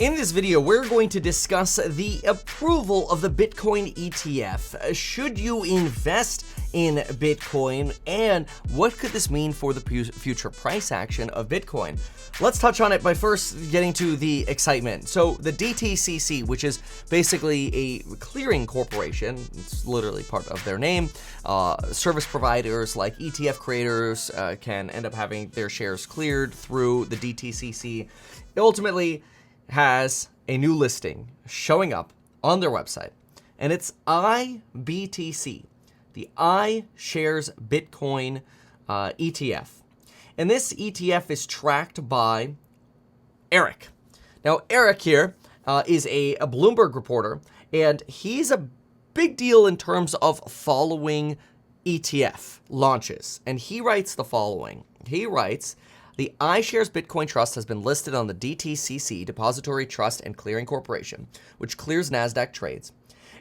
In this video, we're going to discuss the approval of the Bitcoin ETF. Should you invest in Bitcoin, and what could this mean for the future price action of Bitcoin? Let's touch on it by first getting to the excitement. So the DTCC, which is basically a clearing corporation, it's literally part of their name, service providers like ETF creators can end up having their shares cleared through the DTCC. It ultimately has a new listing showing up on their website, and it's iBTC, the iShares Bitcoin ETF. And this ETF is tracked by Eric. Now, Eric here is a Bloomberg reporter, and he's a big deal in terms of following ETF launches. And he writes the following. He writes, the iShares Bitcoin Trust has been listed on the DTCC, Depository Trust and Clearing Corporation, which clears NASDAQ trades.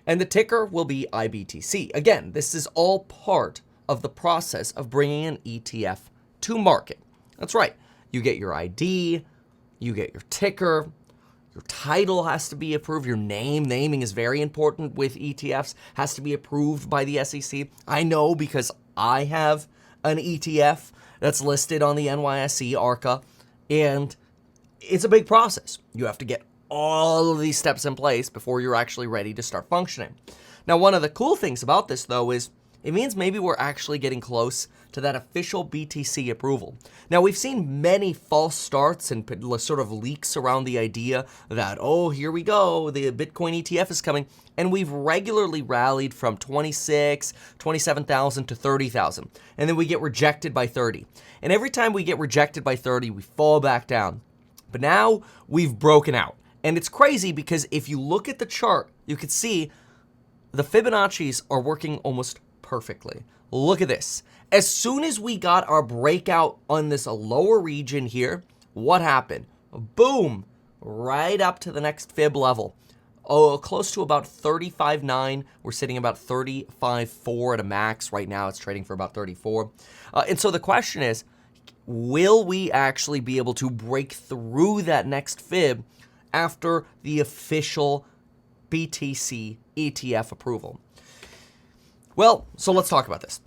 And the ticker will be iBTC. Again, this is all part of the process of bringing an ETF to market. That's right. You get your ID, you get your ticker, your title has to be approved, your naming is very important with ETFs, has to be approved by the SEC. I know because I have an ETF that's listed on the NYSE ARCA, and it's a big process. You have to get all of these steps in place before you're actually ready to start functioning. Now, one of the cool things about this, though, is it means maybe we're actually getting close to that official BTC approval. Now, we've seen many false starts and sort of leaks around the idea that, oh, here we go, the Bitcoin ETF is coming, and we've regularly rallied from 26, 27,000 to 30,000, and then we get rejected by 30. And every time we get rejected by 30, we fall back down. But now we've broken out. And it's crazy because if you look at the chart, you can see the Fibonacci's are working almost perfectly. Look at this. As soon as we got our breakout on this lower region here, what happened? Boom, right up to the next fib level. Oh, close to about 35.9. We're sitting about 35.4 at a max. Right now it's trading for about 34. And so the question is, will we actually be able to break through that next fib after the official BTC ETF approval? Well, so let's talk about this.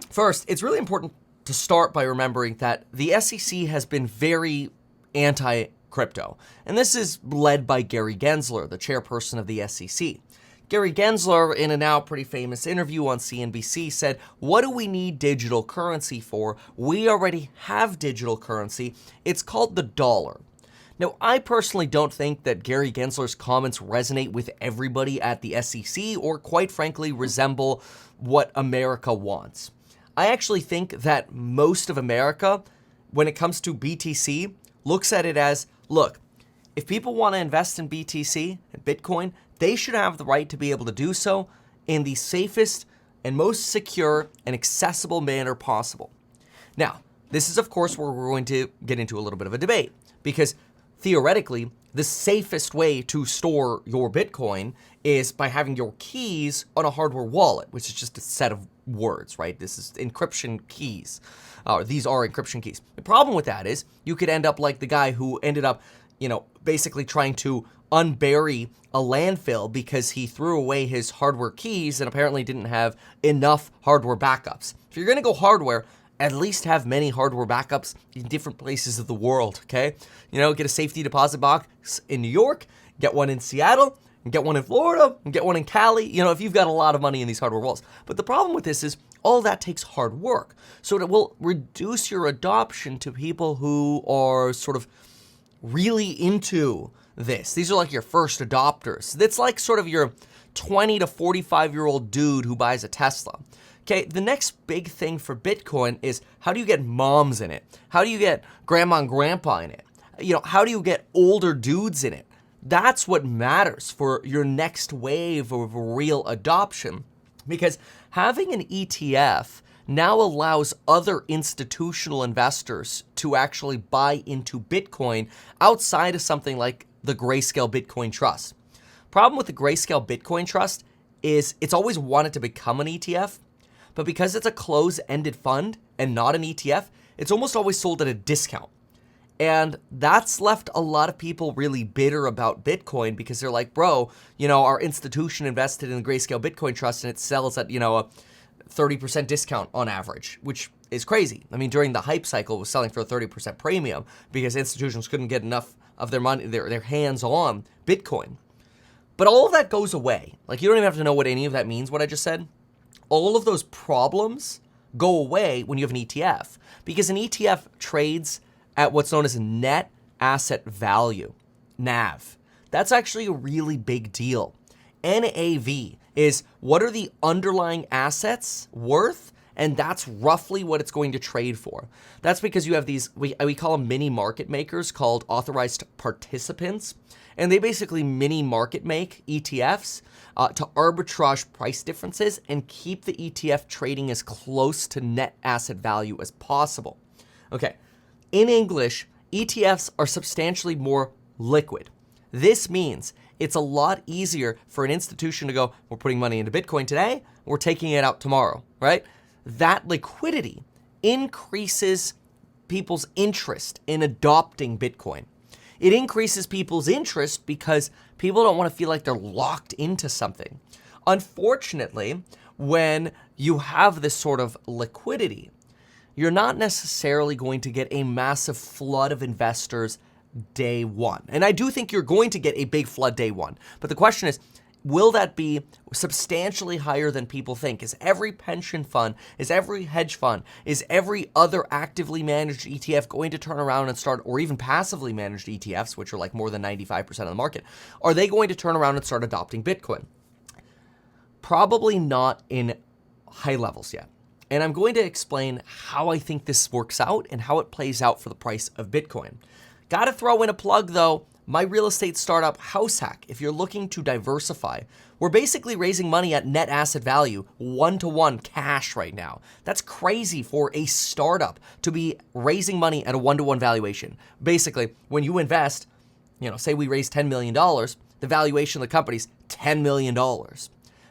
First, it's really important to start by remembering that the SEC has been very anti-crypto, and this is led by Gary Gensler, the chairperson of the SEC. Gary Gensler, in a now pretty famous interview on CNBC, said, what do we need digital currency for? We already have digital currency. It's called the dollar. Now, I personally don't think that Gary Gensler's comments resonate with everybody at the SEC or, quite frankly, resemble what America wants. I actually think that most of America, when it comes to BTC, looks at it as, look, if people want to invest in BTC and Bitcoin, they should have the right to be able to do so in the safest and most secure and accessible manner possible. Now, this is, of course, where we're going to get into a little bit of a debate, because theoretically, the safest way to store your Bitcoin is by having your keys on a hardware wallet, which is just a set of words, right? This is encryption keys. These are encryption keys. The problem with that is you could end up like the guy who ended up, basically trying to unbury a landfill because he threw away his hardware keys and apparently didn't have enough hardware backups. If you're going to go hardware, at least have many hardware backups in different places of the world, okay? Get a safety deposit box in New York, get one in Seattle, and get one in Florida, and get one in Cali, if you've got a lot of money in these hardware wallets. But the problem with this is all that takes hard work. So it will reduce your adoption to people who are sort of really into this. These are like your first adopters. It's like sort of your 20 to 45-year-old dude who buys a Tesla. Okay, the next big thing for Bitcoin is how do you get moms in it? How do you get grandma and grandpa in it? How do you get older dudes in it? That's what matters for your next wave of real adoption, because having an ETF now allows other institutional investors to actually buy into Bitcoin outside of something like the Grayscale Bitcoin Trust. Problem with the Grayscale Bitcoin Trust is it's always wanted to become an ETF, but because it's a closed-ended fund and not an ETF, it's almost always sold at a discount. And that's left a lot of people really bitter about Bitcoin because they're like, bro, our institution invested in the Grayscale Bitcoin Trust and it sells at, a 30% discount on average, which is crazy. I mean, during the hype cycle, it was selling for a 30% premium because institutions couldn't get enough of their money, their hands on Bitcoin. But all of that goes away. Like, you don't even have to know what any of that means, what I just said. All of those problems go away when you have an ETF because an ETF trades at what's known as net asset value, NAV. That's actually a really big deal. NAV is what are the underlying assets worth, and that's roughly what it's going to trade for. That's because you have these, we call them mini market makers called authorized participants, and they basically mini market make ETFs to arbitrage price differences and keep the ETF trading as close to net asset value as possible. Okay. In English, ETFs are substantially more liquid. This means it's a lot easier for an institution to go, we're putting money into Bitcoin today, we're taking it out tomorrow, right? That liquidity increases people's interest in adopting Bitcoin. It increases people's interest because people don't want to feel like they're locked into something. Unfortunately, when you have this sort of liquidity, you're not necessarily going to get a massive flood of investors day one. And I do think you're going to get a big flood day one. But the question is, will that be substantially higher than people think? Is every pension fund, is every hedge fund, is every other actively managed ETF going to turn around and start, or even passively managed ETFs, which are like more than 95% of the market, are they going to turn around and start adopting Bitcoin? Probably not in high levels yet. And I'm going to explain how I think this works out and how it plays out for the price of Bitcoin. Got to throw in a plug though, my real estate startup HouseHack. If you're looking to diversify, we're basically raising money at net asset value, 1-to-1 cash right now. That's crazy for a startup to be raising money at a 1-to-1 valuation. Basically, when you invest, say we raise $10 million, the valuation of the company's $10 million.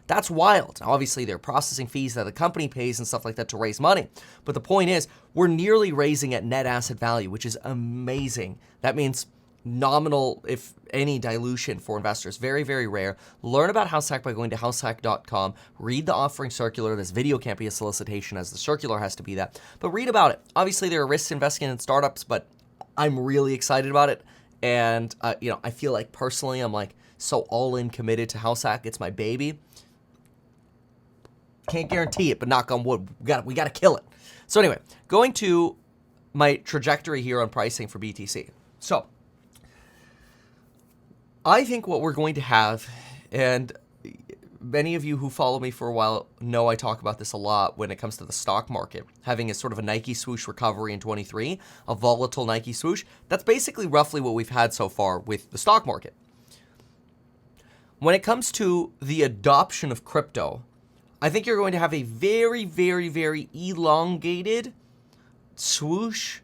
That's wild. Obviously, there are processing fees that the company pays and stuff like that to raise money. But the point is, we're nearly raising at net asset value, which is amazing. That means nominal, if any, dilution for investors. Very, very rare. Learn about HouseHack by going to househack.com. Read the offering circular. This video can't be a solicitation as the circular has to be that. But read about it. Obviously, there are risks investing in startups, but I'm really excited about it. And, I feel like personally, I'm like so all in committed to HouseHack. It's my baby. Can't guarantee it, but knock on wood, we got to kill it. So anyway, going to my trajectory here on pricing for BTC. So I think what we're going to have, and many of you who follow me for a while know I talk about this a lot when it comes to the stock market, having a sort of a Nike swoosh recovery in 23, a volatile Nike swoosh. That's basically roughly what we've had so far with the stock market. When it comes to the adoption of crypto, I think you're going to have a very, very, very elongated swoosh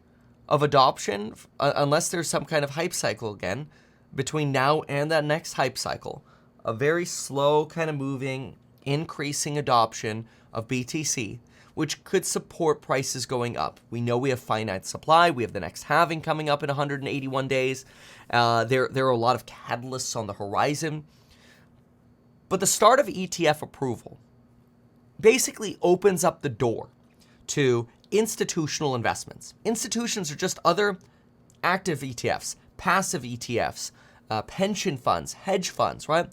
of adoption, unless there's some kind of hype cycle again, between now and that next hype cycle. A very slow kind of moving, increasing adoption of BTC, which could support prices going up. We know we have finite supply. We have the next halving coming up in 181 days. There are a lot of catalysts on the horizon. But the start of ETF approval basically opens up the door to institutional investments. Institutions are just other active ETFs, passive ETFs, pension funds, hedge funds, right?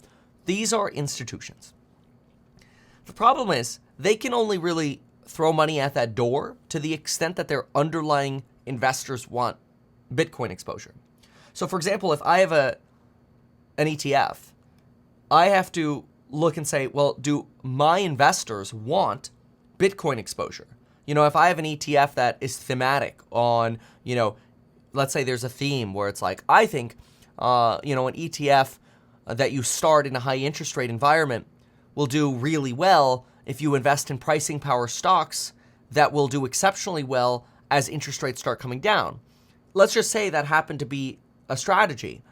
These are institutions. The problem is they can only really throw money at that door to the extent that their underlying investors want Bitcoin exposure. So for example, if I have an ETF, I have to look and say, well, do my investors want Bitcoin exposure? If I have an ETF that is thematic on, let's say there's a theme where it's like, I think, an ETF that you start in a high interest rate environment will do really well if you invest in pricing power stocks that will do exceptionally well as interest rates start coming down. Let's just say that happened to be a strategy.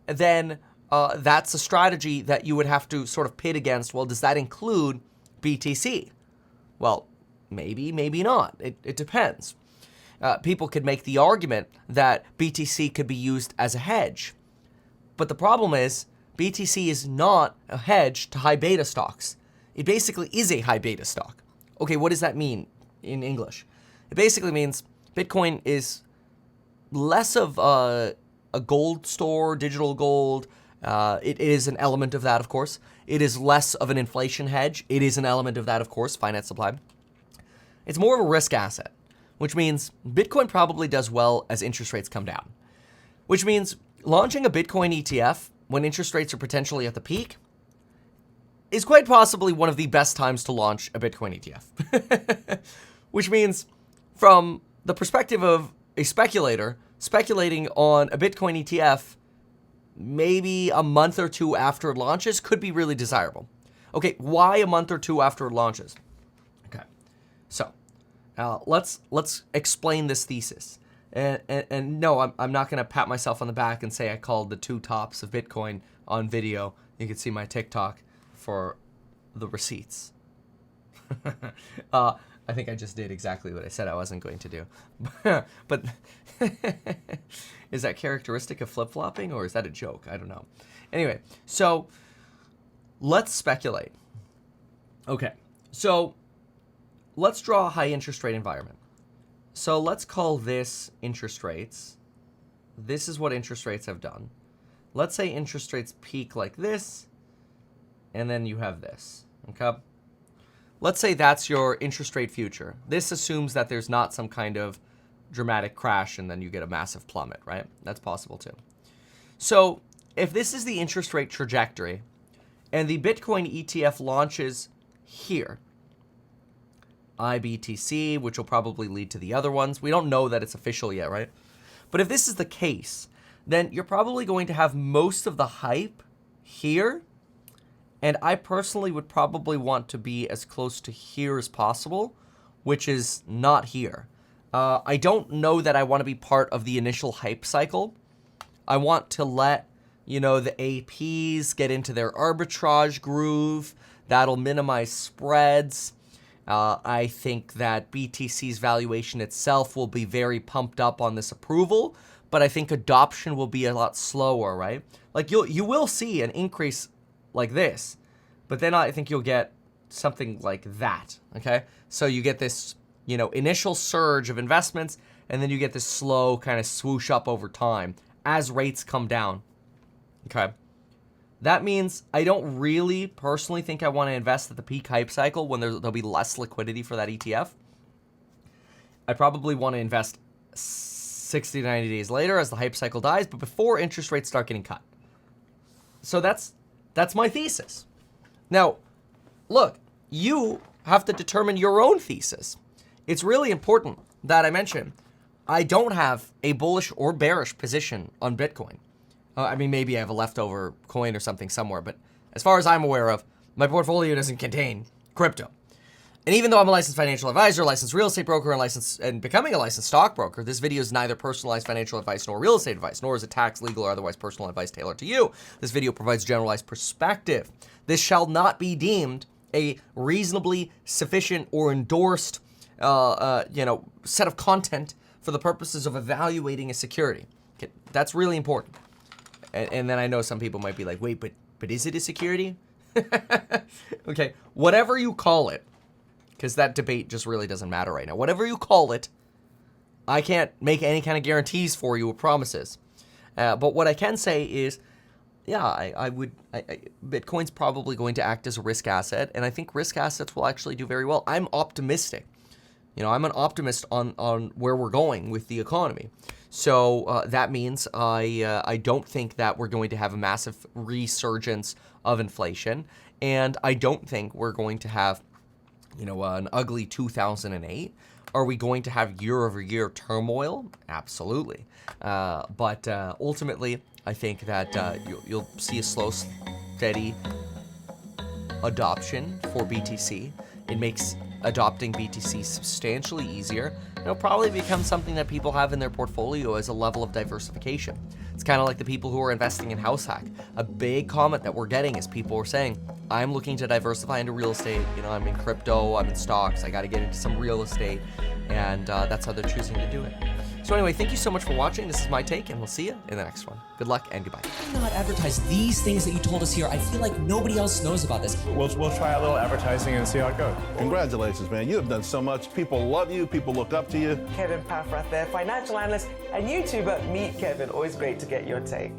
Then that's a strategy that you would have to sort of pit against. Well, does that include BTC? Well, maybe, maybe not. It depends. people could make the argument that BTC could be used as a hedge. But the problem is, BTC is not a hedge to high beta stocks. It basically is a high beta stock. Okay, what does that mean in English? It basically means Bitcoin is less of a gold store, digital gold. It is an element of that, of course. It is less of an inflation hedge. It is an element of that, of course, finance supply. It's more of a risk asset, which means Bitcoin probably does well as interest rates come down, which means launching a Bitcoin ETF when interest rates are potentially at the peak is quite possibly one of the best times to launch a Bitcoin ETF, which means from the perspective of a speculator, speculating on a Bitcoin ETF maybe a month or two after it launches could be really desirable. Okay, why a month or two after it launches? Okay, so let's explain this thesis. And no, I'm not going to pat myself on the back and say I called the two tops of Bitcoin on video. You can see my TikTok for the receipts. I think I just did exactly what I said I wasn't going to do. But is that characteristic of flip-flopping, or is that a joke? I don't know. Anyway, so let's speculate. Okay, so let's draw a high interest rate environment. So let's call this interest rates. This is what interest rates have done. Let's say interest rates peak like this, and then you have this, okay? Let's say that's your interest rate future. This assumes that there's not some kind of dramatic crash and then you get a massive plummet, right? That's possible too. So if this is the interest rate trajectory and the Bitcoin ETF launches here, iBTC, which will probably lead to the other ones. We don't know that it's official yet, right? But if this is the case, then you're probably going to have most of the hype here. And I personally would probably want to be as close to here as possible, which is not here. I don't know that I want to be part of the initial hype cycle. I want to let, the APs get into their arbitrage groove. That'll minimize spreads. I think that BTC's valuation itself will be very pumped up on this approval, but I think adoption will be a lot slower, right? Like you will see an increase like this, but then I think you'll get something like that, okay? So you get this, initial surge of investments, and then you get this slow kind of swoosh up over time as rates come down, okay? That means I don't really personally think I want to invest at the peak hype cycle when there'll be less liquidity for that ETF. I probably want to invest 60 to 90 days later as the hype cycle dies, but before interest rates start getting cut. So that's my thesis. Now, look, you have to determine your own thesis. It's really important that I mention I don't have a bullish or bearish position on Bitcoin. Maybe I have a leftover coin or something somewhere, but as far as I'm aware of, my portfolio doesn't contain crypto. And even though I'm a licensed financial advisor, licensed real estate broker, and becoming a licensed stockbroker, this video is neither personalized financial advice nor real estate advice, nor is it tax, legal, or otherwise personal advice tailored to you. This video provides generalized perspective. This shall not be deemed a reasonably sufficient or endorsed, set of content for the purposes of evaluating a security. Okay, that's really important. And then I know some people might be like, wait, but is it a security? Okay, whatever you call it, because that debate just really doesn't matter right now. Whatever you call it, I can't make any kind of guarantees for you or promises. But what I can say is, yeah, Bitcoin's probably going to act as a risk asset, and I think risk assets will actually do very well. I'm optimistic. I'm an optimist on where we're going with the economy. So that means I don't think that we're going to have a massive resurgence of inflation, and I don't think we're going to have, an ugly 2008. Are we going to have year-over-year turmoil? Absolutely. But ultimately, I think that you'll see a slow, steady adoption for BTC. It makes adopting BTC substantially easier. It'll probably become something that people have in their portfolio as a level of diversification. It's kind of like the people who are investing in HouseHack. A big comment that we're getting is people are saying, I'm looking to diversify into real estate. You know, I'm in crypto, I'm in stocks, I got to get into some real estate, and that's how they're choosing to do it. So anyway, thank you so much for watching. This is my take, and we'll see you in the next one. Good luck and goodbye. Why not advertise these things that you told us here? I feel like nobody else knows about this. We'll try a little advertising and see how it goes. Congratulations, man. You have done so much. People love you. People look up to you. Kevin Paffrath there, financial analyst and YouTuber. Meet Kevin. Always great to get your take.